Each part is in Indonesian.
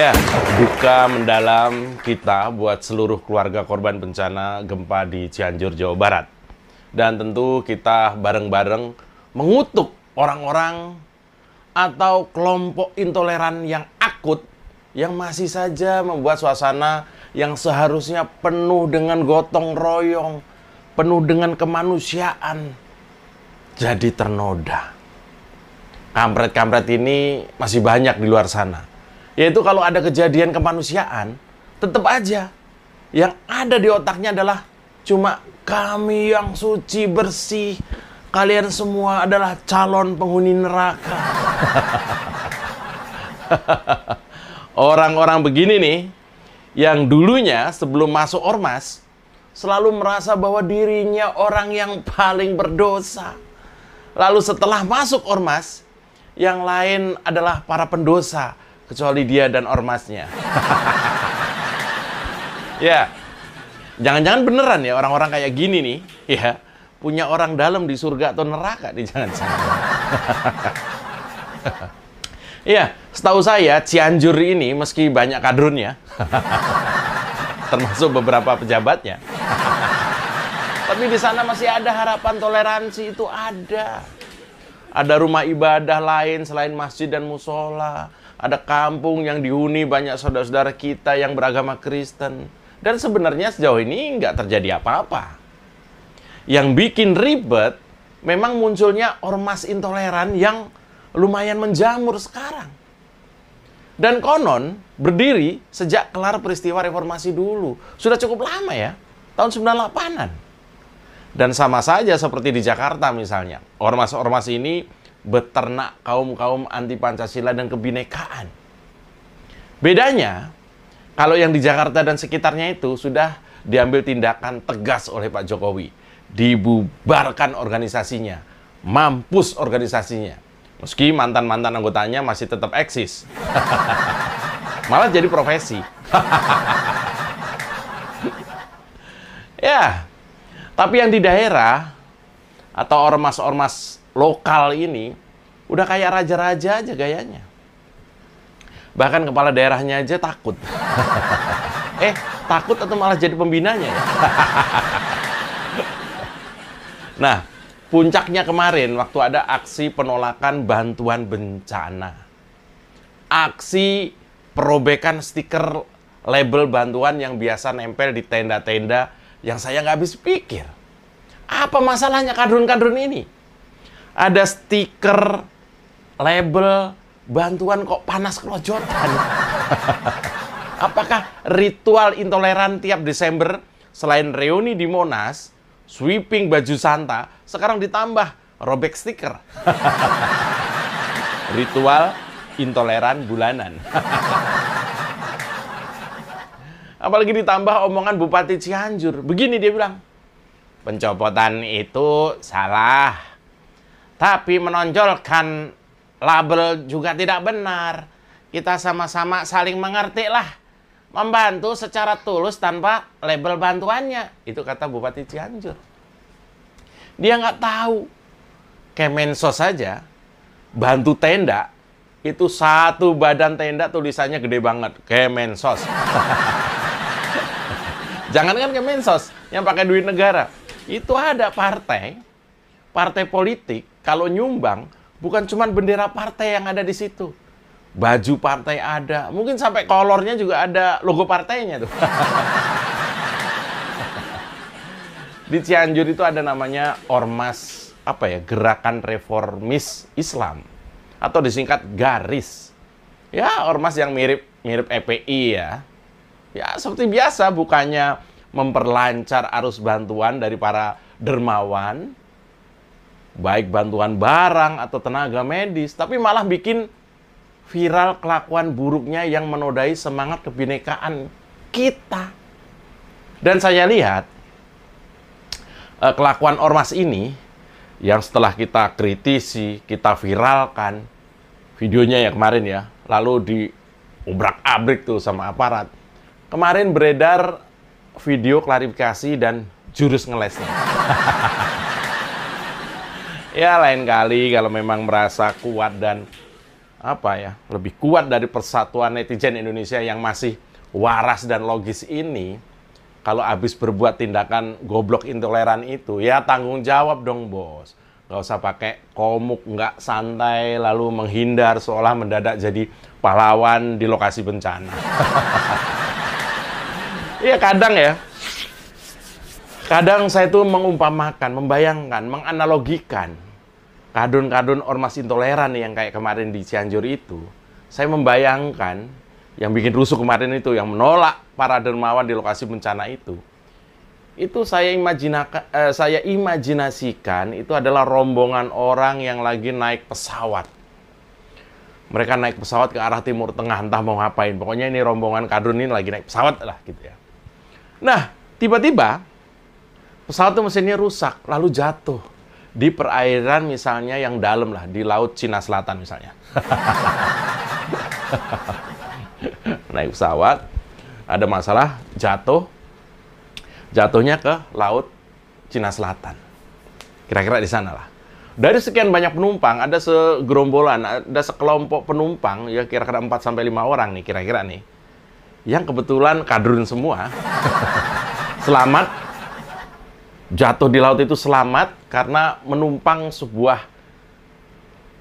Ya, duka mendalam kita buat seluruh keluarga korban bencana gempa di Cianjur, Jawa Barat. Dan tentu kita bareng-bareng mengutuk orang-orang atau kelompok intoleran yang akut yang masih saja membuat suasana yang seharusnya penuh dengan gotong royong, penuh dengan kemanusiaan, jadi ternoda. Kampret-kampret ini masih banyak di luar sana. Yaitu kalau ada kejadian kemanusiaan, tetap aja yang ada di otaknya adalah cuma kami yang suci bersih, kalian semua adalah calon penghuni neraka. Orang-orang begini nih, yang dulunya sebelum masuk ormas, selalu merasa bahwa dirinya orang yang paling berdosa. Lalu setelah masuk ormas, yang lain adalah para pendosa, kecuali dia dan ormasnya. Ya, jangan-jangan beneran ya orang-orang kayak gini nih, ya, punya orang dalam di surga atau neraka nih, jangan-jangan. Ya, setahu saya Cianjur ini meski banyak kadrunnya, termasuk beberapa pejabatnya, tapi di sana masih ada harapan toleransi, itu ada. Ada rumah ibadah lain selain masjid dan musola. Ada kampung yang dihuni banyak saudara-saudara kita yang beragama Kristen. Dan sebenarnya sejauh ini nggak terjadi apa-apa. Yang bikin ribet memang munculnya ormas intoleran yang lumayan menjamur sekarang. Dan konon berdiri sejak kelar peristiwa reformasi dulu. Sudah cukup lama ya, tahun 98-an. Dan sama saja seperti di Jakarta misalnya. Ormas-ormas ini beternak kaum-kaum anti Pancasila dan kebinekaan. Bedanya, kalau yang di Jakarta dan sekitarnya itu sudah diambil tindakan tegas oleh Pak Jokowi. Dibubarkan organisasinya, mampus organisasinya. Meski mantan-mantan anggotanya masih tetap eksis. Malah jadi profesi. Ya, tapi yang di daerah atau ormas-ormas lokal ini udah kayak raja-raja aja gayanya. Bahkan kepala daerahnya aja takut. Takut atau malah jadi pembinanya ya? Nah, puncaknya kemarin waktu ada aksi penolakan bantuan bencana. Aksi perobekan stiker label bantuan yang biasa nempel di tenda-tenda yang saya nggak habis pikir. Apa masalahnya kadrun-kadrun ini? Ada stiker label bantuan kok panas kelojotan. Apakah ritual intoleran tiap Desember selain reuni di Monas, sweeping baju Santa, sekarang ditambah robek stiker? Ritual intoleran bulanan. Apalagi ditambah omongan Bupati Cianjur. Begini dia bilang, pencopotan itu salah, tapi menonjolkan label juga tidak benar. Kita sama-sama saling mengerti lah, membantu secara tulus tanpa label bantuannya. Itu kata Bupati Cianjur. Dia nggak tahu, Kemensos saja bantu tenda, itu satu badan tenda tulisannya gede banget, Kemensos. Jangankan Kemensos, yang pakai duit negara. Itu ada partai politik, kalau nyumbang, bukan cuma bendera partai yang ada di situ. Baju partai ada, mungkin sampai kolornya juga ada logo partainya tuh. Di Cianjur itu ada namanya Ormas, Gerakan Reformis Islam. Atau disingkat GARIS. Ya, ormas yang mirip EPI ya. Ya, seperti biasa, bukannya memperlancar arus bantuan dari para dermawan, baik bantuan barang atau tenaga medis, tapi malah bikin viral kelakuan buruknya yang menodai semangat kebinekaan kita. Dan saya lihat kelakuan ormas ini yang setelah kita kritisi, kita viralkan videonya ya kemarin ya, lalu diobrak-abrik tuh sama aparat. Kemarin beredar video klarifikasi dan jurus ngelesnya. Ya lain kali kalau memang merasa kuat dan apa ya, lebih kuat dari persatuan netizen Indonesia yang masih waras dan logis ini, kalau habis berbuat tindakan goblok intoleran itu, ya tanggung jawab dong, Bos. Nggak usah pakai komuk, nggak santai, lalu menghindar seolah mendadak jadi pahlawan di lokasi bencana. Iya, kadang saya tuh mengumpamakan, membayangkan, menganalogikan kadun-kadun ormas intoleran yang kayak kemarin di Cianjur itu. Saya membayangkan yang bikin rusuh kemarin itu, yang menolak para dermawan di lokasi bencana itu saya imajinasikan itu adalah rombongan orang yang lagi naik pesawat. Mereka naik pesawat ke arah Timur Tengah, entah mau ngapain. Pokoknya ini rombongan kadun ini lagi naik pesawat lah gitu ya. Nah, tiba-tiba pesawat itu mesinnya rusak, lalu jatuh di perairan misalnya yang dalam lah, di Laut Cina Selatan misalnya. Naik pesawat, ada masalah, jatuhnya ke Laut Cina Selatan. Kira-kira di sana lah. Dari sekian banyak penumpang, ada segerombolan, ada sekelompok penumpang, ya kira-kira 4-5 orang nih, kira-kira nih, yang kebetulan kadrun semua, selamat, jatuh di laut itu selamat karena menumpang sebuah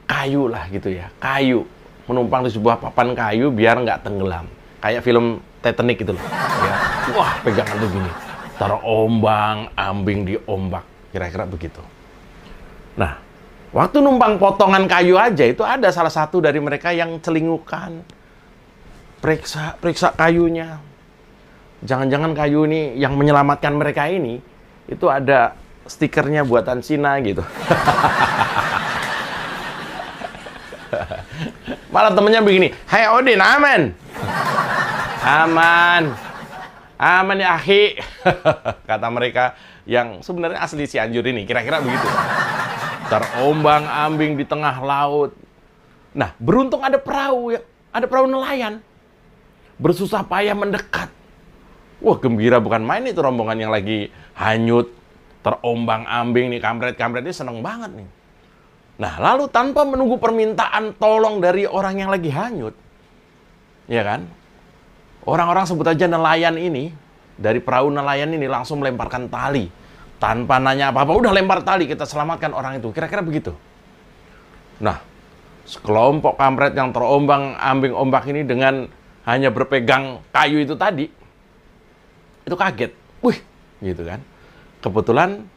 kayu lah gitu ya, kayu, menumpang di sebuah papan kayu biar nggak tenggelam, kayak film Titanic gitu loh ya. Wah, pegangan tuh gini, terombang ambing di ombak, kira-kira begitu. Nah, waktu numpang potongan kayu aja itu ada salah satu dari mereka yang celingukan, periksa kayunya, jangan-jangan kayu ini yang menyelamatkan mereka ini itu ada stikernya buatan Cina gitu. Malah temennya begini, "Hai Odin, aman." "Aman. Aman ya, akhi." Kata mereka yang sebenarnya asli Cianjur ini, kira-kira begitu. Terombang-ambing di tengah laut. Nah, beruntung ada perahu nelayan. Bersusah payah mendekat. Wah, gembira bukan main itu rombongan yang lagi hanyut, terombang-ambing nih, kampret-kampret ini seneng banget nih. Nah, lalu tanpa menunggu permintaan tolong dari orang yang lagi hanyut, ya kan? Orang-orang sebut aja nelayan ini, dari perahu nelayan ini langsung melemparkan tali. Tanpa nanya apa-apa, udah lempar tali, kita selamatkan orang itu. Kira-kira begitu. Nah, sekelompok kampret yang terombang-ambing ombak ini dengan hanya berpegang kayu itu tadi, itu kaget. Wih, gitu kan. Kebetulan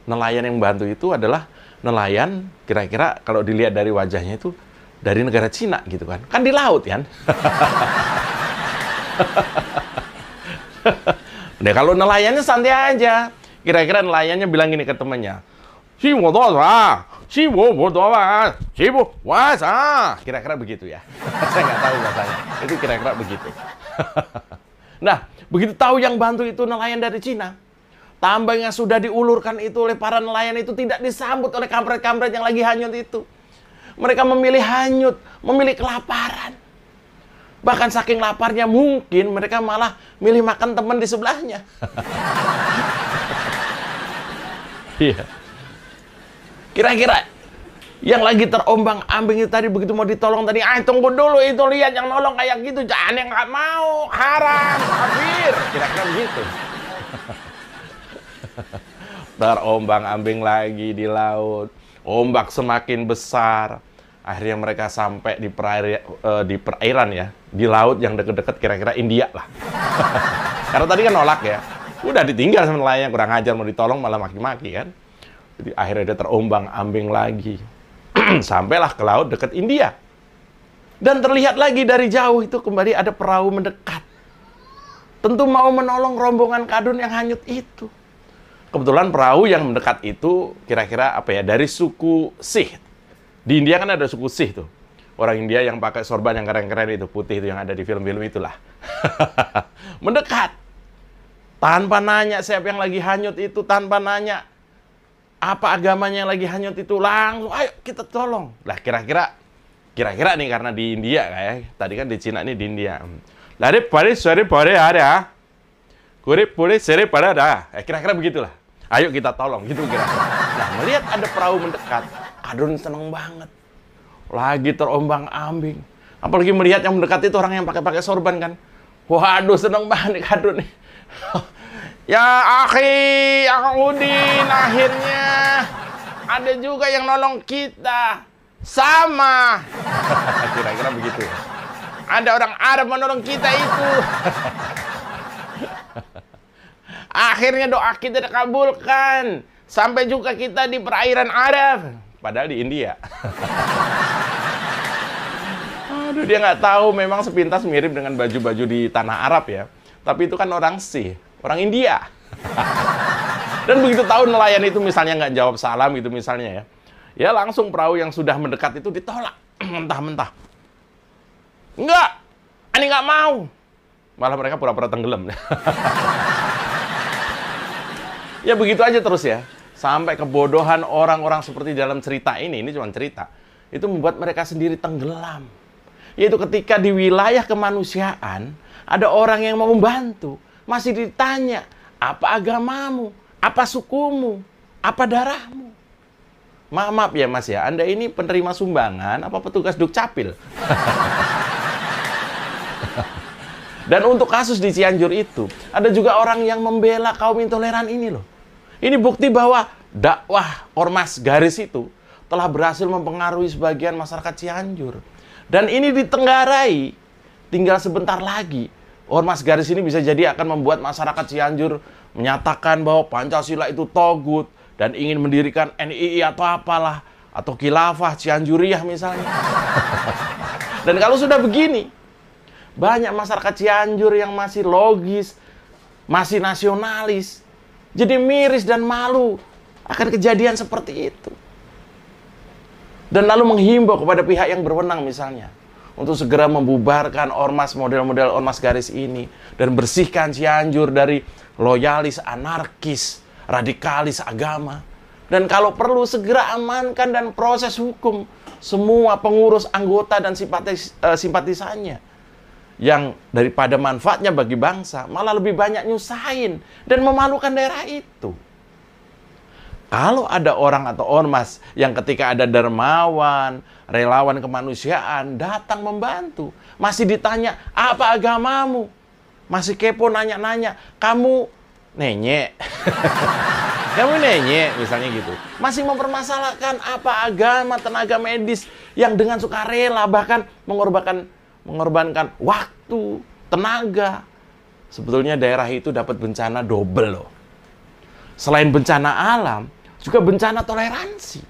nelayan yang bantu itu adalah nelayan, kira-kira kalau dilihat dari wajahnya itu dari negara Cina gitu kan. Kan di laut kan. Nah, kalau nelayannya santai aja. Kira-kira nelayannya bilang gini ke temannya, kira-kira begitu ya. Saya nggak tahu bahasanya. Itu kira-kira begitu. Nah, begitu tahu yang bantu itu nelayan dari Cina, tambang yang sudah diulurkan itu oleh para nelayan itu tidak disambut oleh kampret-kampret yang lagi hanyut itu. Mereka memilih hanyut, memilih kelaparan. Bahkan saking laparnya mungkin mereka malah milih makan teman di sebelahnya. Iya. Kira-kira yang lagi terombang-ambing itu tadi begitu mau ditolong tadi, tunggu dulu, itu lihat yang nolong kayak gitu, jangan yang nggak mau, haram, kafir. Kira-kira begitu. Terombang-ambing lagi di laut, ombak semakin besar. Akhirnya mereka sampai di perairan ya, di laut yang deket-deket kira-kira India lah. Karena tadi kan nolak ya, udah ditinggal sama nelayan, kurang ajar, mau ditolong malah maki-maki kan. Jadi akhirnya dia terombang-ambing lagi. Sampailah ke laut dekat India. Dan terlihat lagi dari jauh itu kembali ada perahu mendekat. Tentu mau menolong rombongan kadun yang hanyut itu. Kebetulan perahu yang mendekat itu kira-kira apa ya, dari suku Sikh. Di India kan ada suku Sikh tuh. Orang India yang pakai sorban yang keren-keren itu, putih itu yang ada di film-film itulah. Mendekat. Tanpa nanya siapa yang lagi hanyut itu, tanpa nanya apa agamanya yang lagi hanyut itu, langsung ayo kita tolong. Lah kira-kira nih karena di India kayak tadi kan di Cina, ini di India. Lari pare sore pare ada. Kurip pule sere pada ada. Kira-kira begitulah. Ayo kita tolong gitu kira-kira. Nah, melihat ada perahu mendekat, kadun seneng banget. lagi terombang-ambing. Apalagi melihat yang mendekat itu orang yang pakai sorban kan. Waduh, seneng banget nih kado nih. Ya akhi, Akang Udin, akhirnya ada juga yang nolong kita. Sama. Kira-kira begitu ya. Ada orang Arab menolong kita itu. Akhirnya doa kita dikabulkan. Sampai juga kita di perairan Arab. Padahal di India. Aduh, dia nggak tahu memang sepintas mirip dengan baju-baju di tanah Arab ya. Tapi itu kan orang Sih, orang India. Dan begitu tahu nelayan itu misalnya nggak jawab salam gitu misalnya ya. Ya langsung perahu yang sudah mendekat itu ditolak. Mentah-mentah. Enggak, ani nggak mau. Malah mereka pura-pura tenggelam. Ya begitu aja terus ya. Sampai kebodohan orang-orang seperti dalam cerita ini cuma cerita. Itu membuat mereka sendiri tenggelam. Yaitu ketika di wilayah kemanusiaan, ada orang yang mau membantu. Masih ditanya, apa agamamu? Apa sukumu? Apa darahmu? Maaf ya mas ya, Anda ini penerima sumbangan apa petugas Dukcapil? Dan untuk kasus di Cianjur itu, ada juga orang yang membela kaum intoleran ini loh. Ini bukti bahwa dakwah Ormas Garis itu telah berhasil mempengaruhi sebagian masyarakat Cianjur. Dan ini ditenggarai, tinggal sebentar lagi. Ormas Garis ini bisa jadi akan membuat masyarakat Cianjur menyatakan bahwa Pancasila itu togut dan ingin mendirikan NII atau apalah, atau Khilafah Cianjuriyah misalnya. Dan kalau sudah begini, banyak masyarakat Cianjur yang masih logis, masih nasionalis, jadi miris dan malu akan kejadian seperti itu. Dan lalu menghimbau kepada pihak yang berwenang misalnya untuk segera membubarkan ormas model-model Ormas Garis ini dan bersihkan Cianjur dari loyalis, anarkis, radikalis agama. Dan kalau perlu segera amankan dan proses hukum semua pengurus, anggota dan simpatisannya yang daripada manfaatnya bagi bangsa malah lebih banyak nyusahin dan memalukan daerah itu. Kalau ada orang atau ormas yang ketika ada dermawan, relawan kemanusiaan datang membantu, masih ditanya, apa agamamu? Masih kepo nanya-nanya, kamu nenyek? Kamu nenyek, misalnya gitu. Masih mempermasalahkan apa agama, tenaga medis yang dengan sukarela bahkan mengorbankan waktu, tenaga. Sebetulnya daerah itu dapat bencana double loh. Selain bencana alam, juga bencana toleransi.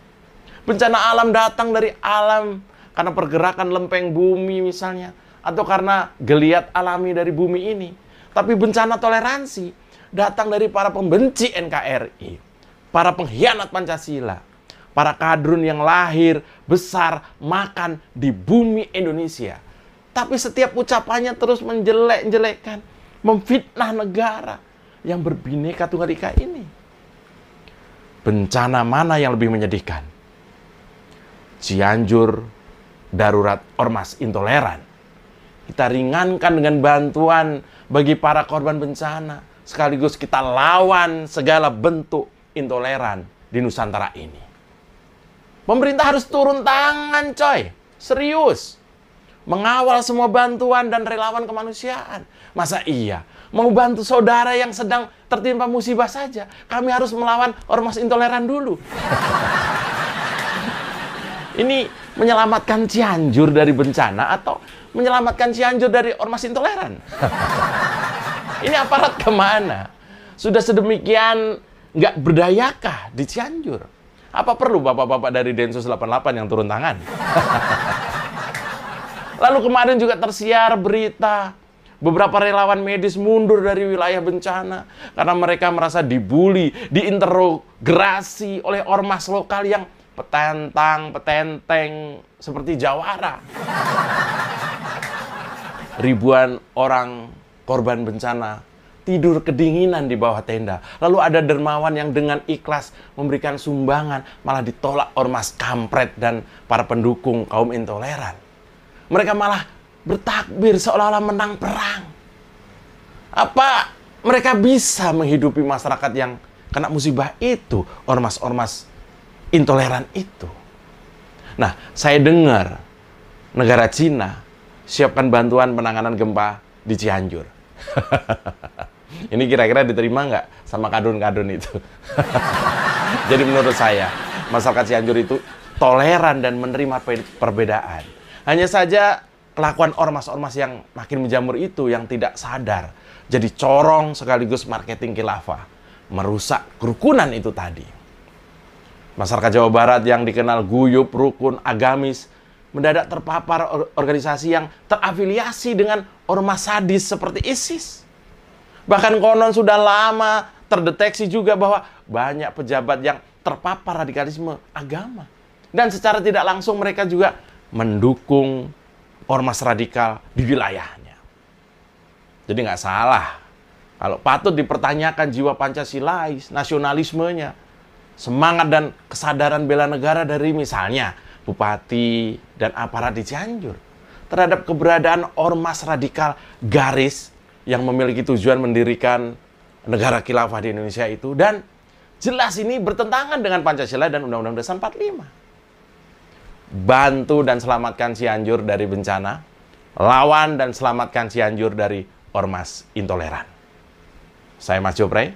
Bencana alam datang dari alam karena pergerakan lempeng bumi misalnya, atau karena geliat alami dari bumi ini. Tapi bencana toleransi datang dari para pembenci NKRI, para pengkhianat Pancasila, para kadrun yang lahir, besar, makan di bumi Indonesia. Tapi setiap ucapannya terus menjelek-jelekkan, memfitnah negara yang berbineka tunggal ika ini. Bencana mana yang lebih menyedihkan? Cianjur darurat ormas intoleran. Kita ringankan dengan bantuan bagi para korban bencana. Sekaligus kita lawan segala bentuk intoleran di Nusantara ini. Pemerintah harus turun tangan coy. Serius. Mengawal semua bantuan dan relawan kemanusiaan. Masa iya? Mau bantu saudara yang sedang tertimpa musibah saja, kami harus melawan ormas intoleran dulu. Ini menyelamatkan Cianjur dari bencana atau menyelamatkan Cianjur dari ormas intoleran? Ini aparat kemana? Sudah sedemikian nggak berdayakah di Cianjur? Apa perlu bapak-bapak dari Densus 88 yang turun tangan? Lalu kemarin juga tersiar berita beberapa relawan medis mundur dari wilayah bencana karena mereka merasa dibully, diinterogasi oleh ormas lokal yang petentang seperti jawara. Ribuan orang korban bencana tidur kedinginan di bawah tenda. Lalu ada dermawan yang dengan ikhlas memberikan sumbangan, malah ditolak ormas kampret dan para pendukung kaum intoleran. Mereka malah bertakbir seolah-olah menang perang. Apa mereka bisa menghidupi masyarakat yang kena musibah itu, ormas-ormas intoleran itu? Nah, saya dengar negara Cina siapkan bantuan penanganan gempa di Cianjur. Ini kira-kira diterima nggak sama kadun-kadun itu? Jadi menurut saya, masyarakat Cianjur itu toleran dan menerima perbedaan. Hanya saja kelakuan ormas-ormas yang makin menjamur itu yang tidak sadar. Jadi corong sekaligus marketing khilafah. Merusak kerukunan itu tadi. Masyarakat Jawa Barat yang dikenal guyup, rukun, agamis, mendadak terpapar organisasi yang terafiliasi dengan ormas sadis seperti ISIS. Bahkan konon sudah lama terdeteksi juga bahwa banyak pejabat yang terpapar radikalisme agama. Dan secara tidak langsung mereka juga mendukung ormas radikal di wilayahnya. Jadi nggak salah kalau patut dipertanyakan jiwa Pancasilais, nasionalismenya, semangat dan kesadaran bela negara dari misalnya bupati dan aparat di Cianjur terhadap keberadaan ormas radikal garis yang memiliki tujuan mendirikan negara khilafah di Indonesia itu, dan jelas ini bertentangan dengan Pancasila dan Undang-Undang Dasar 45. Bantu dan selamatkan Cianjur dari bencana, lawan dan selamatkan Cianjur dari ormas intoleran. Saya Mas Joprey.